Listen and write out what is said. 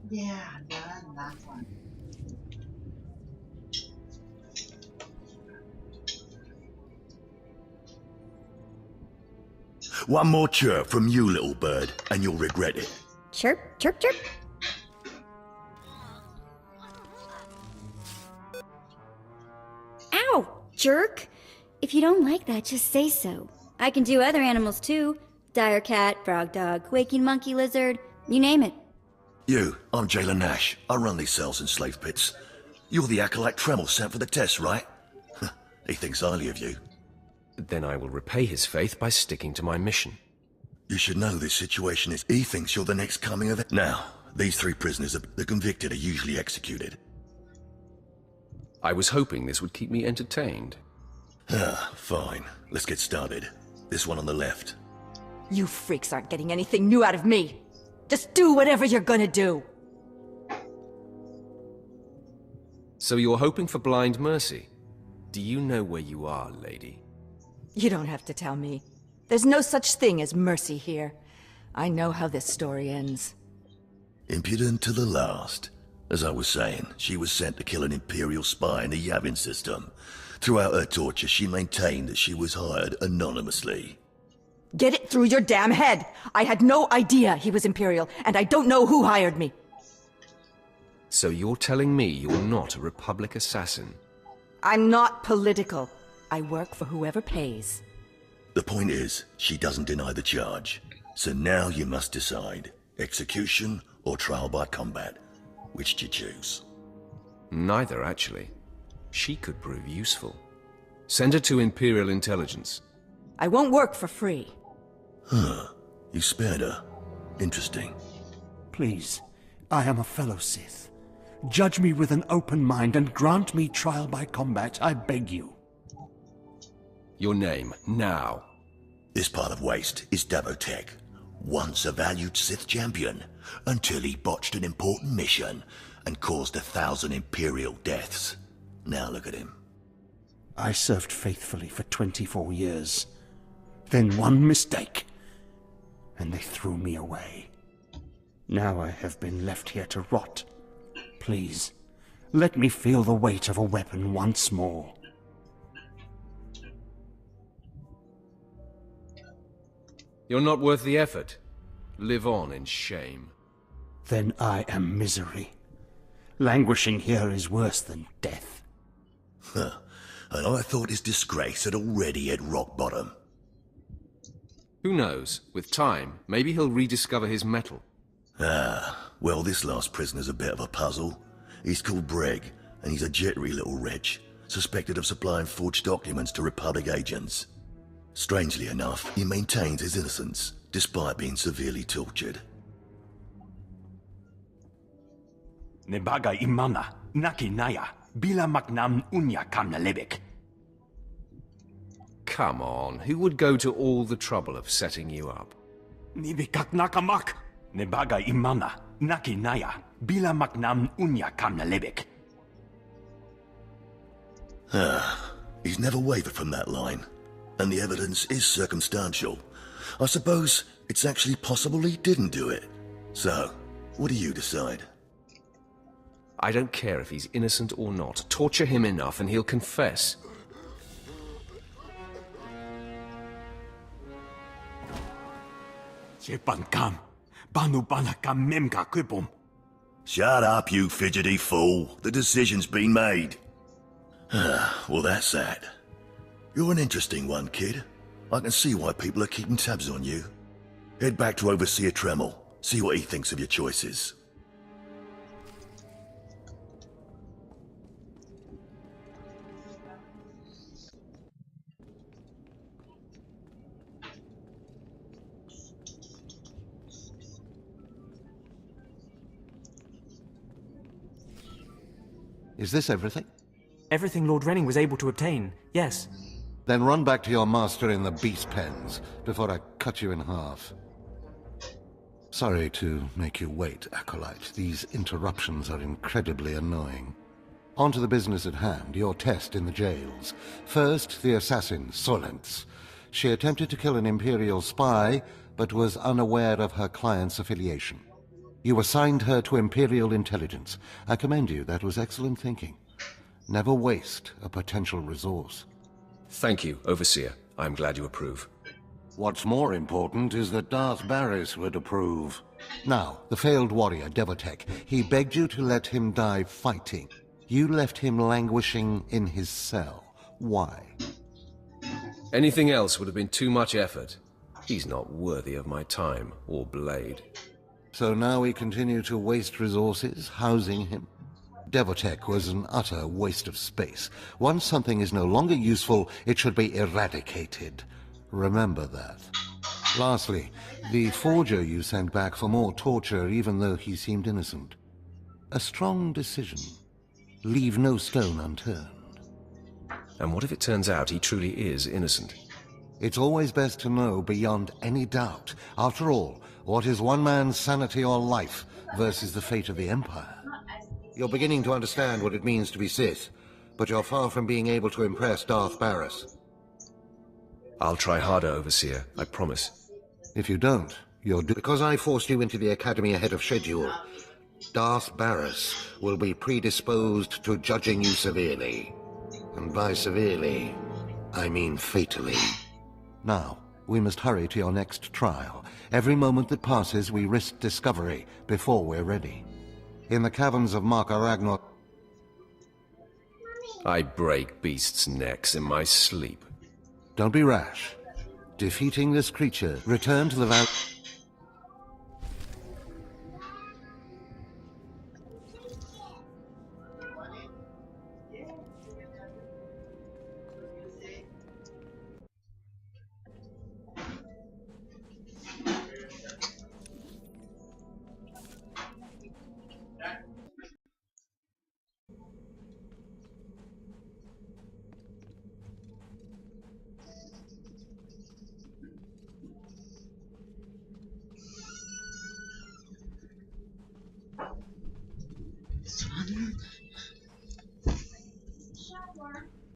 Yeah, done that one. One more chirp from you, little bird, and you'll regret it. Chirp, chirp, chirp. Ow, jerk! If you don't like that, just say so. I can do other animals too. Dire cat, frog dog, waking monkey lizard, you name it. I'm Jailer Nash. I run these cells and slave pits. You're the acolyte Tremel sent for the test, right? He thinks highly of you. Then I will repay his faith by sticking to my mission. You should know this situation is he thinks you're the next coming of it. Now, these 3 prisoners, the convicted, are usually executed. I was hoping this would keep me entertained. Fine. Let's get started. This one on the left. You freaks aren't getting anything new out of me. Just do whatever you're gonna do. So you're hoping for blind mercy? Do you know where you are, lady? You don't have to tell me. There's no such thing as mercy here. I know how this story ends. Impudent to the last. As I was saying, she was sent to kill an Imperial spy in the Yavin system. Throughout her torture, she maintained that she was hired anonymously. Get it through your damn head! I had no idea he was Imperial, and I don't know who hired me. So you're telling me you're not a Republic assassin? I'm not political. I work for whoever pays. The point is, she doesn't deny the charge. So now you must decide. Execution or trial by combat. Which do you choose? Neither, actually. She could prove useful. Send her to Imperial Intelligence. I won't work for free. You spared her. Interesting. Please, I am a fellow Sith. Judge me with an open mind and grant me trial by combat, I beg you. Your name, now. This part of Waste is Davotech, once a valued Sith champion, until he botched an important mission and caused 1,000 Imperial deaths. Now look at him. I served faithfully for 24 years. Then one mistake, and they threw me away. Now I have been left here to rot. Please, let me feel the weight of a weapon once more. You're not worth the effort. Live on in shame. Then I am misery. Languishing here is worse than death. And I thought his disgrace had already hit rock bottom. Who knows? With time, maybe he'll rediscover his mettle. Well, this last prisoner's a bit of a puzzle. He's called Breg, and he's a jittery little wretch, suspected of supplying forged documents to Republic agents. Strangely enough, he maintains his innocence, despite being severely tortured. Nebaga imana, naki naya, bila maknam unya kamna lebek. Come on, who would go to all the trouble of setting you up? Nibikak nakamak, nebaga imana, naki naya, bila maknam unya kamna lebek. He's never wavered from that line, and the evidence is circumstantial. I suppose it's actually possible he didn't do it. So, what do you decide? I don't care if he's innocent or not. Torture him enough and he'll confess. Shut up, you fidgety fool. The decision's been made. Well, that's that. You're an interesting one, kid. I can see why people are keeping tabs on you. Head back to Overseer Tremel. See what he thinks of your choices. Is this everything? Everything Lord Renning was able to obtain, yes. Then run back to your master in the beast pens before I cut you in half. Sorry to make you wait, Acolyte. These interruptions are incredibly annoying. On to the business at hand, your test in the jails. First, the assassin, Solence. She attempted to kill an Imperial spy, but was unaware of her client's affiliation. You assigned her to Imperial Intelligence. I commend you. That was excellent thinking. Never waste a potential resource. Thank you, Overseer. I'm glad you approve. What's more important is that Darth Barris would approve. Now, the failed warrior, Devotek, he begged you to let him die fighting. You left him languishing in his cell. Why? Anything else would have been too much effort. He's not worthy of my time or blade. So now we continue to waste resources, housing him? Devotek was an utter waste of space. Once something is no longer useful, it should be eradicated. Remember that. Lastly, the forger you sent back for more torture even though he seemed innocent. A strong decision. Leave no stone unturned. And what if it turns out he truly is innocent? It's always best to know beyond any doubt. After all, what is one man's sanity or life versus the fate of the Empire? You're beginning to understand what it means to be Sith, but you're far from being able to impress Darth Barris. I'll try harder, Overseer, I promise. If you don't, you're because I forced you into the Academy ahead of schedule. Darth Barris will be predisposed to judging you severely. And by severely, I mean fatally. Now, we must hurry to your next trial. Every moment that passes, we risk discovery before we're ready. In the caverns of Marka Ragnor... I break beasts' necks in my sleep. Don't be rash. Defeating this creature, return to the val...